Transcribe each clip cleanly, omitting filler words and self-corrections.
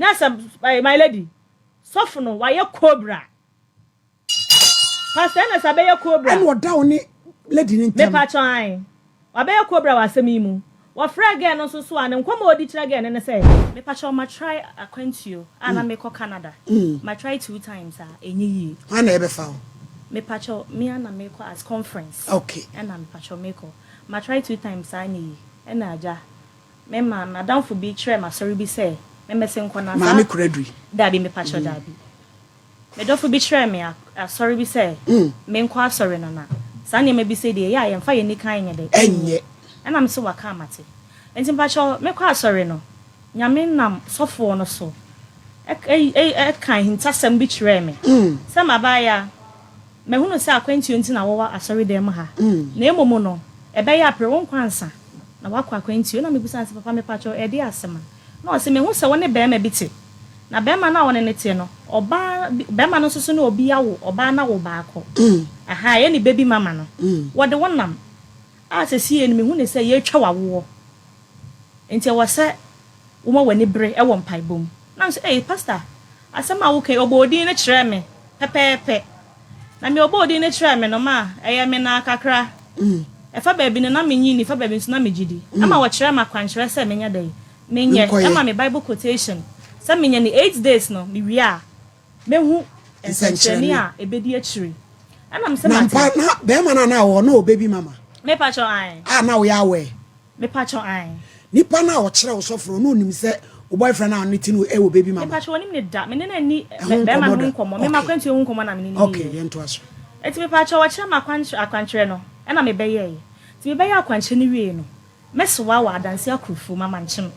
Nasa my lady. Sofno why cobra. Pastor na sabe ya cobra. And what down lady in me patron. Wabe ya cobra wasemimu. Wa fra again no so an nkwama odi kira again na say me patron ma try acquaintio ana me ko Canada. Ma try 2 times enyi yi. Ana ebe fa. Me patron me ana me ko as conference. Okay. And me patron me ko. Ma try 2 times anyi. Ena aja. Me ma madam for be try ma sorry be say. Me mese nkona sa. Ma me kuradri. Dabi me patron dabi. Me do for be try me sorry be say. Me nkwa sorry na. Sane me be say dey ya yemfa ye ni kan nye dey. Enye. And I'm so waka mate. Enti mpacho me kwa sorry no. Nyame nam sofo no so. Kan hintasem bi kire me. Se mabaya me hunu se akwanti nti na wo asori dem ha. Na emomo no ebe ya pre won kwansa. Na wakwa akwanti na me busa se papa me pacho e dey asema. Na o se me hu se woni be ma biti. Na be ma na woni ne tie no. Oba be ma no soso na obi yawo, oba na wo baako. Aha ye ni baby mama no. Wo de wonam asesi eni me hu ne se ye twa wawo enti wo se wo ma wani bre e wo mpaibom na so pastor asema wo kai obodi ne kire me pepepe na me obodi ne kire me no ma eye me na kakra e fa baabi ne na me nyi ni fa baabi so na me gidi ama wo kire ma kwankire se me nya dai me nye ama me bible quotation se me nya ni 8 days no me wi a me hu ensencheni a ebedi akiri ana me se ma na be ma na wo no baby mama me pacho ai na wo ya we me pacho ai nipa na wo kire wo sofro no nim se wo boyfriend na oniti no e wo baby mama me pacho woni me da me ne na ni be ma no nkomo me ma kwantu nkomo na me ni okay ye nto aso eti me pacho wo kire ma akwankyere no e na me be ye ti me be ye akwankyere ni wie no me so wa adanse akrufu mama nkyem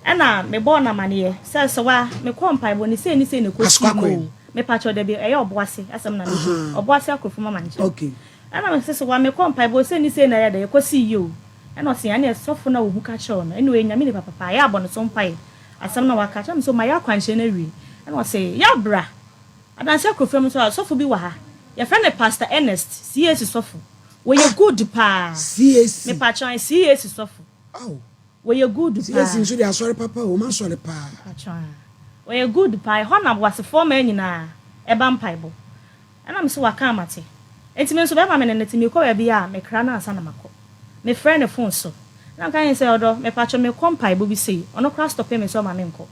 e na me bo na mane se wa me ko mpaibo ni se ne ko si mo me pacho de be e ye oboase asem na me oboase akrufu mama nkyem okay ana me se wa me ko mpaibo se na ya de ko si yo eno se ane sofo na ohu ka che ono eno enyame ne papa ya abono so mpai asam na waka cha me so ma ya kwanche na wi eno se ya bra adanse akofem so sofo bi wa ha ya friend pastor Ernest CS sofo we you good pa CS me pa chan CS sofo oh we you good pa CS nso dia sorry papa o ma sorry pa chan we you good pa ho na wase for ma nyina e ba mpaibo ana me so waka amate enti me so be ma me ne timi ko ba bia me kra na asa na mako me friend phone so na kan say odo me pacho me kompai bo bi sei ono kra stop me so ma me nko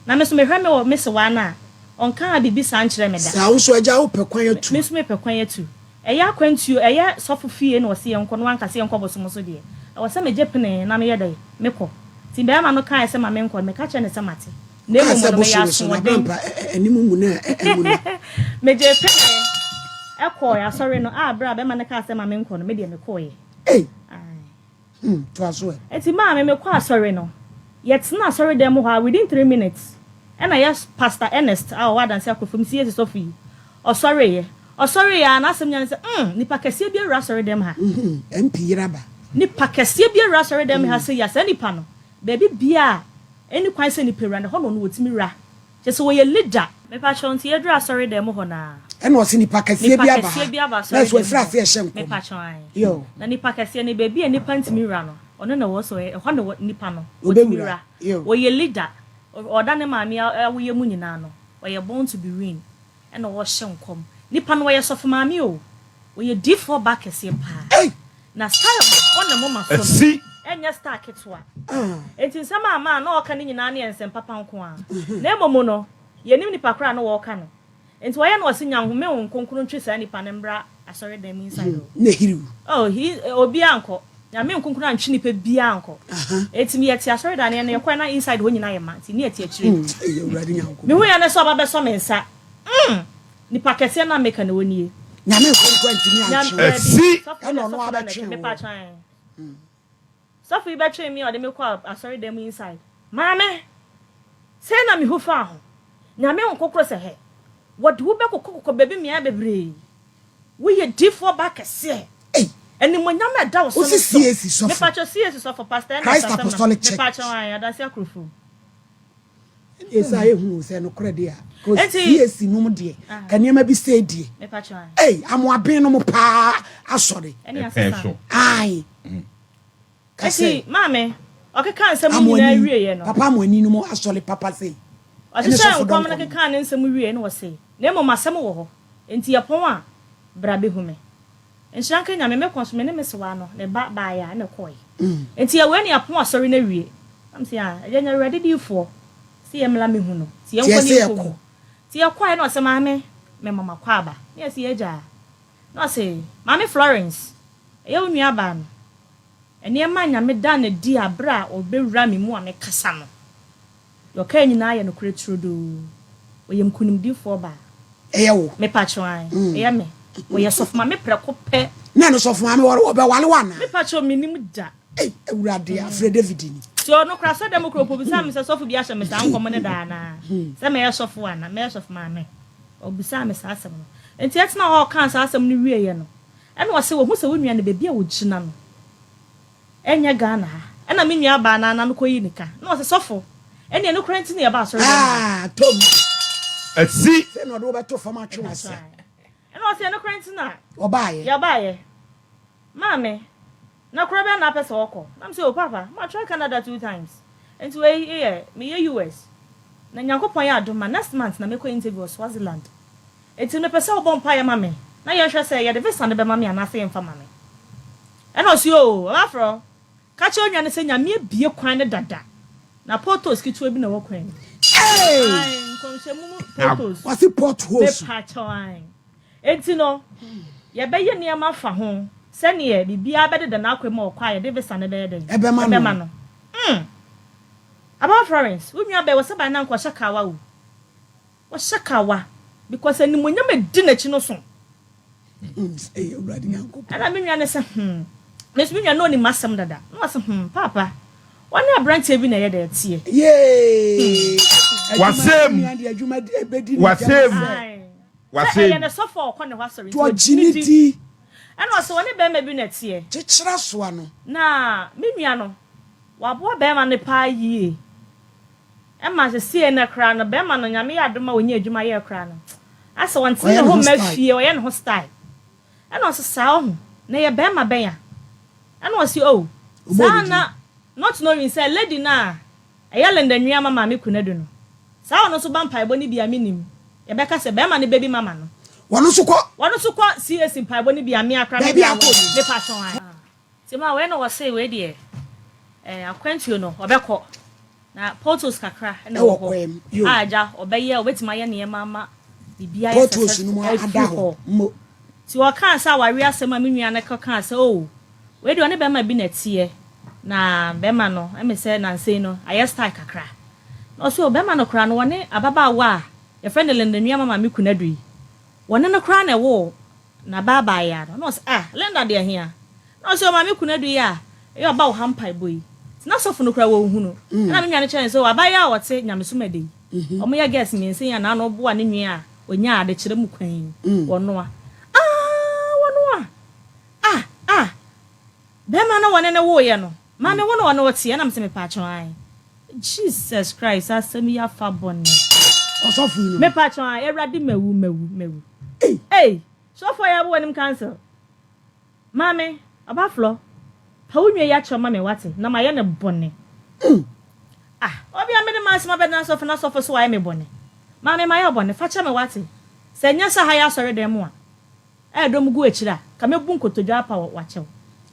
na me so me hwe me wo me se wa na on kan bibi san kire me da sa wo so agya wo pekwan atu me so me pekwan atu eya kwantu eya sofo fie na wo se enko no anka se enko bo so mo so de e wo se me je pene na me ye dai me ko ti be ma no kan se ma me nko me ka che ne se mate na emu mo me ya so de animu mu na emu na me je pene e ko ya sorry no bra be ma ne ka se ma me nko no me de me ko ye eh to aso e eti ma me kwa sorry no yet na sorry dem ho within 3 minutes and I yes pastor Ernest wa dan se akofom CS Sophie o sorry ya na asem nya se nipa kese bi ra sorry dem ha MP yiraba nipa kese bi ra sorry dem ha se ya se nipa no baby bia eni kwan se nipa ra ne ho no wotimi ra je se wo ye leader me pa chon ti edra sorry dem ho na eno se nipa kese bi aba let's we fra fe hye me pa chon yo na nipa kese ne baby eni pantimi ra no ono na wo so ho na nipa no wotimi ra wo ye leader oda ne maami wo ye mu nyina no wo ye born to be win eno wo hye nkom nipa no wo ye sofo maami o wo ye D4 back kese pa na style on na mama so enya star ketwa enti nsema ama na oka ni nyina na ensem papa nko a na emomo no ye nim nipa kra na wo ka no enti wo ye na osinya nhome won konkuru ntwe sa nipa ne mbra asori dem inside na hiriu he obi anko na me nkonkuru antwe nipa bia anko enti me yeti asori da ne na yekwa na inside ho nyina ye ma enti ne yeti akire ye urade nyanko me hu ya ne so baba so me nsa nipa kese na meka na wonie nyame nkonkuru antimi antwe si eno no abatwe me pa chan so for you betray me or dem kwa asori dem inside mame say na me hu fa ho nyame nkonkuru se he what wo be kokoko baby me abebre we ye D4 back kese eni mo nyama da wo so me pacho CS so for pastor Christ Apostolic Church me pacho an adanse akrofu esa ehu se no kore de a ko CS num de kanema bi say de me pacho an amoaben no mo pa asori eni asesa ai kasi mame okeka nsem nyina wie ye no papa mo ani no mo asori papa say Ọsịsị nkwa m na keka ne nsem wie no wose na emo masem wo ho enti yapon a bra be hume enhyanka nya me konso me ne mesewa no ne ba ya ne koi enti ya we ne yapon asori na wie am se a enya ready di fo si emla me hu no ti enko ni ko ti yakwa no se maame me mama kwa ba ne se eja no se maame Florence e unu aba no ene ma nya me da na di abra obewura me mu a me kasa no yo ka nyina ye no kretro do oyem kunimdifo ba eyewo me patwan eye me wo ye sofma me preko pe na no sofma me wo be wale wana me patcho minim da ewurade afre David ni so no kra so dem kro pobisa me se sofo bi ahye me sa nkom ne da na se me ye sofo wana me sofma me obisa me sa asem no enti etina ho kan sa asem no wie ye no ene wo se wo hu se wo nua ne bebia wo gina no enye Ghana ha ena me nua ba na no koyi nika na wo se sofo ene no kra ntini ya ba so tom Esi se no do beto fama twe wase ene wo se no kra ntina obaye ya baye mame na kra be na pese okọ am say o papa ma try Canada 2 times enti we me ye US na nyankopon ya adoma next month na me ko interview Swaziland enti me pese obon pa ya mame na ye hwe say ye de visa ne be mame ana say mfa mame ene o si o afro ka che onya ne se nya me bie kwan ne dada na photos kitu ebi na wo kwan ai konshemu photos wasi potholes be patchwan enti no ye be ye niam afa ho se ne ye bibia be de na akwem okwa ye de visa ne be de ebe ma no about Florence unua be wo se ba na nkwa shakawa wo shakawa because ani monya me di na chi no so ewurade nyankopon ana me nua ne se mes me nua no ni masem dada no se papa wani abranche bi na ye de tie wasem ye ne sofo okọ ne wasori to jiniti ana so wani be ma bi na tie chichira so ano na me nua no wabo be ma ne pa yie e ma se sie na kra no be ma no nyame ya adoma wonya adwuma ye kra no asa wonte ne ho mafie o ye ne ho style ana so sa ho na ye be ma ben ya ana o si o sana not knowing say lady na ayalenda nua mama me kunadu no sa ono so ban paibo ni bia minim ye beka se be ma ne baby mama no wono so ko CS paibo ni bia me akra me passion ai ti ma we no wo say we de akwantio no obekọ na photos kakra na wo aja obeye obetima ye ne mama bibia ye photos no ada ho mo ti wo kan sa wari asema me nua ne kan sa o we de one be ma bi na tie na bema no eme se na nse no aye style kakra no so bema no kra no wone ababa wa ye friend lenda nua mama me kunadu yi wone no kra na wo na baba ya no so lenda de ahia no so mama me kunadu ya e oba wo hampai boy na so funu kra wo hu no na me nua ne chen so abaya wote nyamesumade omo ya guess me nse ya na no bo ne nua onya ade kire mu kwan wono bema no wone ne wo ye no mama wono wono wote na mse me patchwan Jesus Christ asemi ya fa bonne osofu no me patchwan erade mewu so for ya bo nim cancel mama abaflo pa wonwe ya choma me wate na ma ye ne bonne obi amede masima be na so so wa me bonne mama ma ya bonne fa cha me wate se nya sa ha ya sore dem mo a dom gu akira ka me bu nkotodwa pa wa chew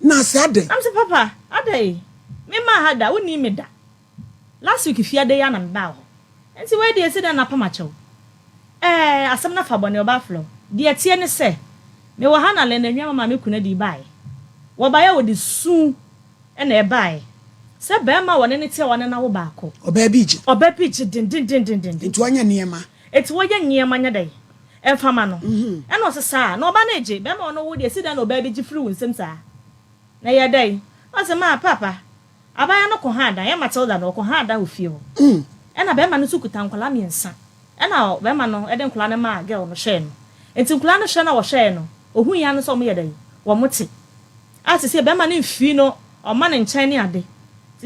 na sade am se papa adai me ma hada woni me da last week fiade ya na mba ho enti we de esi da na pama chew asem na fa bone oba flo de tie ne se me wo ha na le na nwa mama me kuna di bai wo ba ya wo de su na e bai se be ma wone ne tie wone na wo ba ko oba biji din enti wanya niema eti wo ya niema nya dai e fama no e no se sa na oba na eje be ma ono wo de esi da na oba biji free wo nsem sa na ya dai o se ma papa abaya no ko hada ya Matilda no ko hada ofie ho na be ma no sukuta nkwala miensa na be ma no e de nkwala na ma girl no hye no enti nkwala no hye na wo hye no ohun ya no so mo ye dai wo mote se be ma no mfi no o ma ne nchen ne ade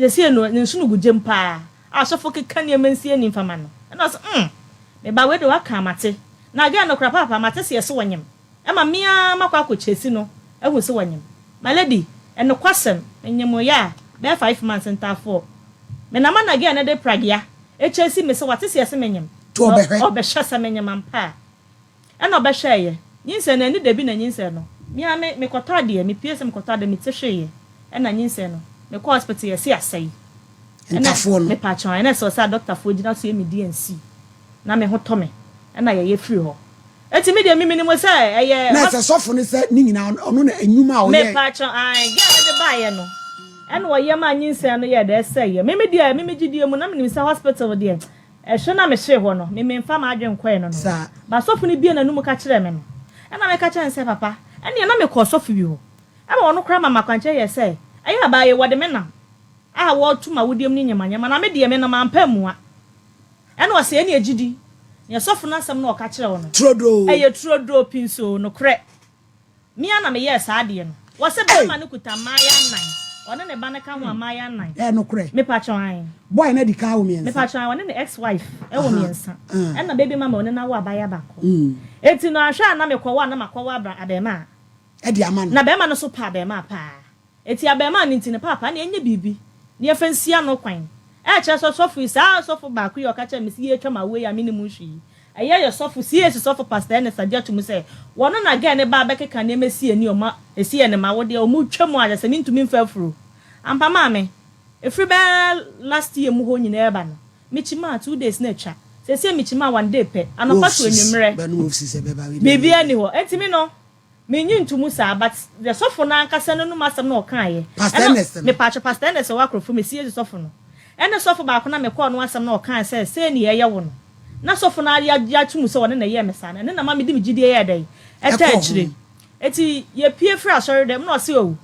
se no nsu no gugem pa asofo keka ne mansie ni mfama no na so me ba we de waka mate na girl no kra papa mate se so wanyem ma mia makwa akochesi no ehu se wanyem my lady and no kwasem enyemo ya be 5 months and 4 me na man again na de pragia HSC me so what is yes menyem to obehwe se menyem ampa e na obehwe ye nyinse na ni da bi na nyinse no me kota de me pie se me kota de me tehwe ye e na nyinse no me ko hospital ye se asai entafo no me pa chan na so sa doctor fo gina so me DNC na me ho to me e na ye free ho eti me de mimi ni mo se eye na se sofo ni se ni nyina ono na enwuma o ye me pa chan ai ge de ba ye no ene wo ye ma nyinse no ye de se ye mimi gidie mu na me ni se hospital de ehwe na me hwe ho no me mfa ma adwen koe no no ba sofo ni bie na nu mu ka kire me no ena me ka kire nse papa ene na me ko sofo bi ho e ma wono kra mama kwanche ye se aya ba ye wode me nam wo tuma wodiem ni nyamanyama na me de me na ma mpa mua ene wo se ene agidi ne sofo na asem na o ka kire wo no trodo eye trodo pinso no kre mi ana me ye sa ade no wo se be ma ne kuta maya nan one ne ba ne ka ho amaya nan no kre me pa chon boy na di ka wo mi ensa me pa chon one ne ex wife e wo mi ensa e na baby mama one na wo abaya bako eti no ahwa na me kwa na makwa abra abema e di ama na be ma no so pa abema pa eti abema ni ntine papa na enye bibi ne efensia no kwan e che so sofu isa sofu ba ku yo ka che me si ye twama we ya minimu hwi aye yo sofu si esi sofu pastor ne sadia tumu se wono na ga ne ba bekeka ne mesi ani o ma esi ye ne ma wo de o mu twam a se ntumi mfa furu ampa ma me efri be last year mu ho nyina eba no michima 2 days na twa se michima 1 day pe anopa to enwumre ba no ofisi se be ba we bibi ani ho entimi no menyi ntumu sa but the sofu na ankasa no masam na o kan ye me pa pastor ne se wakrofo me si esi sofu no ene sofu ba ko na me ko no asam na o kan se ni ye wo no na sofu na ya tumu se wona na ye me sa na ne na ma me di me gidie ye dai eta akire eti ye pie fra sorry dem na o se o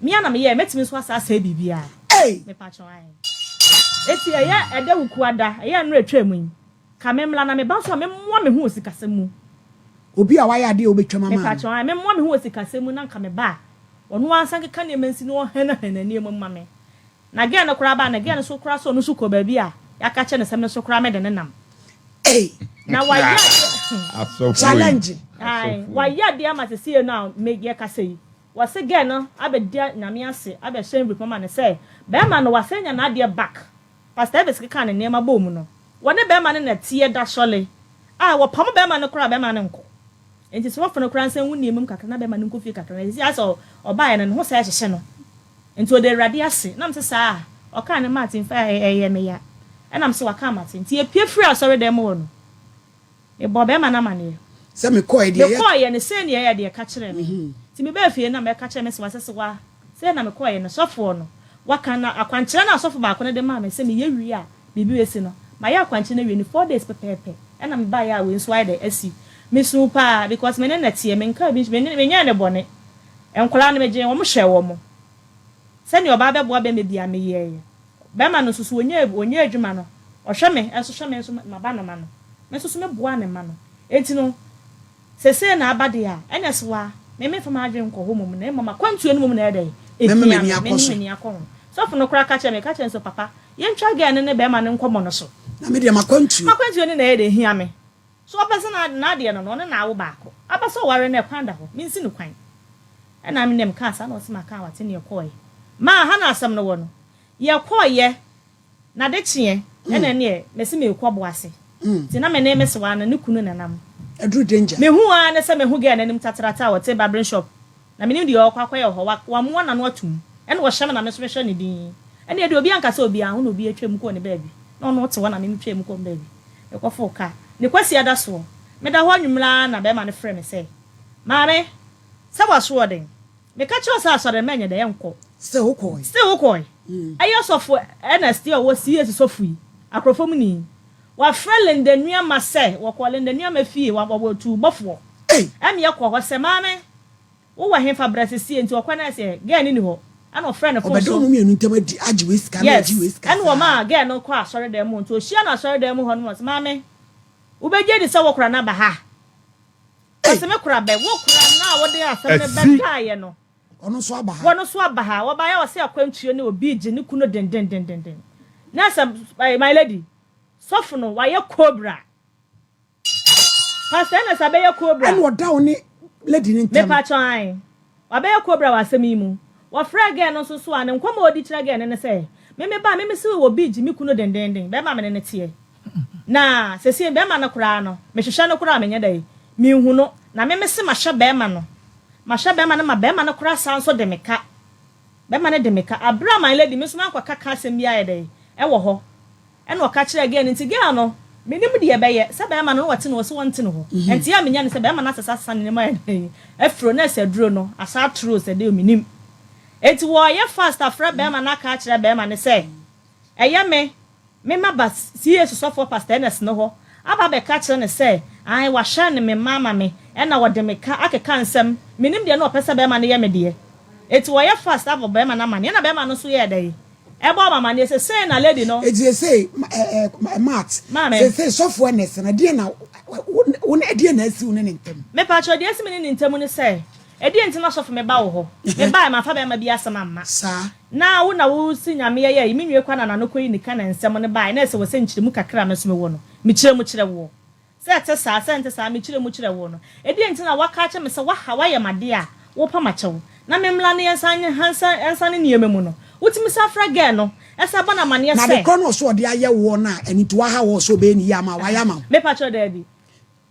mi ana me ye metimi so asa bibia me pa chon ai eti eya ede wukuada eya nre twemu ka memla na me ba so me mo me hu osikasemu obi a waya de obetwa mama me pa chon ai me mo me hu osikasemu na nka me ba onu ansan keka ne mansi no hena ni emu mame na ge na kura ba na ge na so kura so no so ko ba bi a ya ka che ne sem no so kura me de ne nam na waya challenge ai waya de amate sie na me ge ka sei wase ge no abedia nyame ase abehyen repoma ne say be ma no wase nya na de back pastor ebeski kan ne ma bom no wone be ma ne na tie da sole wo pam be ma ne kura be ma ne nko enti so wofo no kura nsan wuni emum kakra na be ma ne nko fie kakra ezi aso oba ye ne ho sa hyehye no enti o de rade ase na mse saa o kan ne Martin fa eye me ya na mse waka Martin tie pie free asore dem wo no e bo be ma na ma ne se me ko e de ye ko ye ne se ne ye de ka kire me ti me ba fie na me ka kire me se wasese wa se na me ko ye ne sofo no waka na akwankyere na sofo ba ko ne de ma me se me ye wi a bibi wesi no ma ya akwankyere na wi ni 4 days pepepe na me ba ya we nso ai de asi me so pa because me ne na tie me nka bi me nya ne bone enkola ne me je wo mo hwe wo mo se ne oba be bo be me bia me ye be ma no susu onye adwuma no o hwe me enso hwe me enso ma ba no ma no me susu me boa ne ma no enti no se na abade a ene so wa me fama adwen ko ho mum na mama kwantu enu mum na ede me ni akọ so fo no kra ka che me ka che nso papa ye ntwa ga ne be ma ne nkomo no so na me de makwantu enu na ede hia me so opese na de no no na awo ba akọ abaso ware na kwanda ho me nsi no kwan ena me nem ka sa na o se maka wate ne koy ma ha na asam no wo no ye koye na de chie ena ne me se me ekwo boase ti na me na me se wa na ne kunu na nam edru danger me hu a na se me hu ga na nim tatrata wo te barbering shop na me nim de okwa ye ho wa mo na no atum ena wo hye me na me so me hye ne din ena ye de obi anka se obi a hu na obi atwam ko ne baabi na ono te wo na me twam ko baabi e ko fo ka ne kwasi ada so me da ho anwumla na be ma ne frɛ me se maame se wa so den me ka cho sa so de menye de yenko se wo koy ayo sofo ena still wo sie sofo yi akrofom ni wa frelen de nua ma se wo ko len de nua ma fie wa bo tu bofo am ye ko ho se maame wo wa hen fa brasisi enti okwa na se ga ni ho ana friend fo so obedo mu mienu ntem adi ajiwe ska na ajiwe ska ana wo ma ga no ko asore dem ho nto hia na asore dem ho no maame wo beje di se wo kura na ba ha ase me kura be wo kura na wo de asem ne be ka ye no ono so aba ha wono so aba ha wo ba ya wo se akwantuo ne obi je ne kuno den na some my lady sofo no wa ye cobra pastor na sabe ye cobra and what down ni lady ni me pa chan wa be ye cobra wa semi mu wa fra again no so an nkoma odi kira again ne say me ba me se wo bi jimi kuno dendenden be ma me ne tie na sesi be ma no kura no me hwehwe no kura me nya dai mi hu no na me se ma hwe be ma no ma hwe be ma no ma be ma no kura san so de meka be ma ne de meka abra man lady me so man kwa kaka asem bia ye dai e wo ho e no ka kire again nti girl no me nim de be ye se be ma no wote no so wonte no ho enti ya me nya ne se be ma na sasa ne ma ye afro na se duro no asa true se de me nim enti wo ye fast afra be ma na ka kire be ma ne se eye me ma ba sie so for pastor Ernest no ho aba be ka kire ne se ai wa hye ne me mama me e na wo de me ka akeka nsem me nim de na opese be ma ne ye me de enti wo ye fast aba be ma na ma ne na be ma no so ye de ebo mama ne say na lady no e say mat say so for Ernest na de na wo na de na asi wo ne ntem me pa cho de asi me ne ntem ne say e de enti na so for me ba wo ho me ba ma fa be ma bi asema mma sa na wo na wo si nyame ye me nwe kwa na no koyi ni ka na nsem ne ba na se wo se nchire mu kakra me so me wo no me kire mu kire wo se te sa me kire mu kire wo no e de enti na waka che me se wa ha wa ye made a wo pa ma chewo na me mla ne ensa ne nieme mu no utimi safra ge no esa bana mane se na de kono so de aye wo na eni to ha wo so be ni yama wa yama me pacho da bi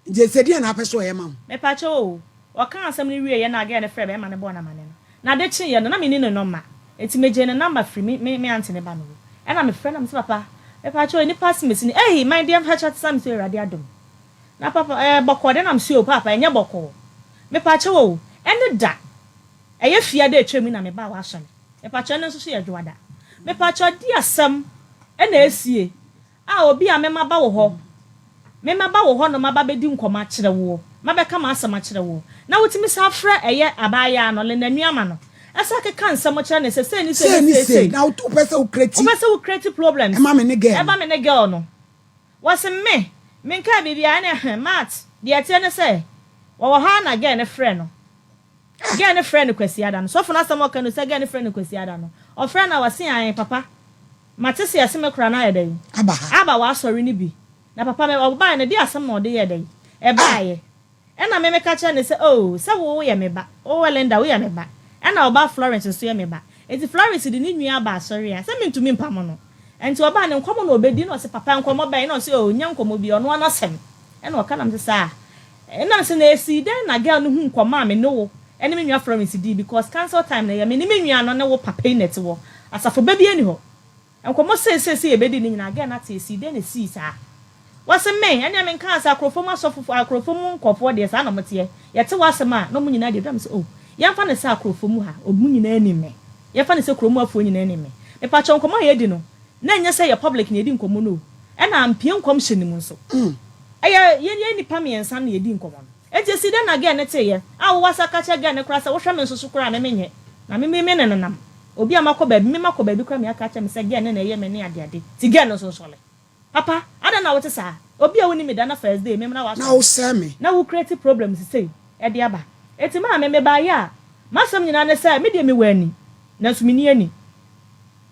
je se dia na peso ye ma me pacho o kan asem ni wie ye na ge ne frɛ be ma ne bo na mane no na de chi ye no na me ni no no ma eti me je ne number free me ante ne ba no e na me frɛ na me se papa me pacho ni pass me sini eh my dear pacho tsam se rade adom na papa bokko de na me se o papa enye bokko me pacho o ene da eye fia de atwa mi na me ba wa so me pacho ne so so ye dwada me pacho di asem e na esie a obi a me maba wo ho no maba bedi nkoma kire wo mabeka ma asem kire wo na wotimi sa fra eye abaya no le nanuama no asa ke kan nsem kire ne se ni se na to pese wo create problems e ma me ne girl no was me nka bibia na mat de ate ne se wo ha na girl ne frɛ no girl ne frɛ no kwasi ada no so for na asem oka no se girl ne frɛ no kwasi ada no o frɛ na wase an papa matese asem kura na yedai aba wa asori ni bi na papa me oba na di asem na ode yedai e baaye e na me ka kire ne se oh se wo ye me ba o welenda wo ye me ba e na oba Florence so ye me ba enti Florence di ni nua ba asori a se me ntumi mpam no enti oba ne nkomo na obedi na o se papa nkomo ba na o se oh nya nkomo bi ono ana sem e na o ka na me se sa e na se na esi den na girl no hu nkomo a me no wo ene me nua Florence di because cancel time na ye me ni me nua no ne wo papa net wo asafo ba bi ani ho enkomo se ebedi ni nyina again na te esi den esi sa wase me ene me kan sa akrofom asofo akrofom nkofo de sa na mote ye te wase ma no mu nyina de dam se oh ya fa ne sa akrofom ha omu nyina ani me ye fa ne se kromu afo nyina ani me me pa cho nkomo ye di no na nya se ye public na ye di nkomo no e na ampie nkom hyeni mu nso ye ni pa me ensa na ye di nkomo no e je si den again ne te ye a wo wasa ka che again ne kra sa wo hwe me nso so kra me menye na me ne nam obi amakoba bi me makoba bi kwa me aka cha me se gen na ye me ne ade ti gen no so sole papa ada na wote sa obi a woni me da na first day me na wa na wo se me na wo create problems say e de aba eti ma me ba ya masam nyina ne say me de me wani na so me ni ani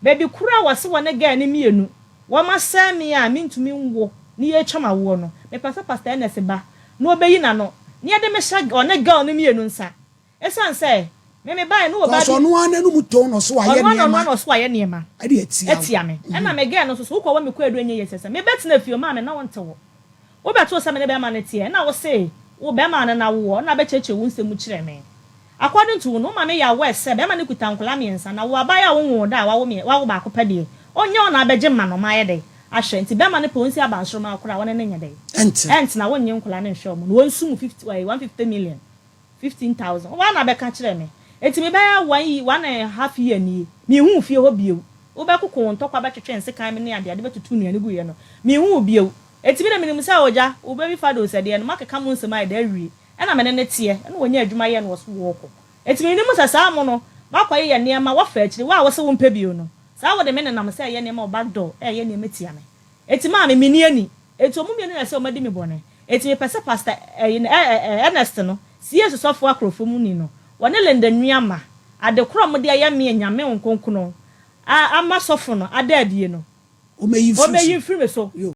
baby kura wase wona gen ne mienu wo ma say me a me ntumi nwo ni ye twama wo no me pastor Ernest ba no obeyi na no ni ade me sha ona girl ne mienu nsa esan say me buy no ba so no anu mu to no so aye niema no so aye niema ade atia me e na me girl no so ko wa me ko adu enye yesese me betina fie ma me na wonte wo wo beto se me ne be ma ne tie na wo say wo be ma na wo na be cheche wo nsemu kire me according to no ma me ya we se be ma ne kuta nkola me nsa na wo abaya wo wo da wa wo ba ko pade onye ona abeje ma no ma ye de ahwe nti be ma ne ponsi abansoro ma akora wo ne nya de ent na wo nye nkola ne hwe mo wo nsum 150 million 15,000 wo na be ka kire me eti me ba 1.5 year ni mi hu fie ho bio wo be kokon ntokwa be twetwe nse kan me ne ade ade betutu nuane gu ye no mi hu bio eti bi na minim sa oja wo be bi fado se de no makeka mu nsema ide awie e na me ne tie e na wonya adwuma ye no wo so wo ko eti mi nim sa sa mo no makwaye ye ne ma wo fa akiri wa wo se wo mpa bio no sa wo de me ne nam se ye ne ma back door e ye ne metia me eti ma me ni ani eti omu mi ne se o madi mi bone eti me pese pastor Ernest no sie sosofo akrofo mu ni no wone lenda nuama ade krom de aya me nyame nkonkono ama sofo no ade adie no o meyi frime so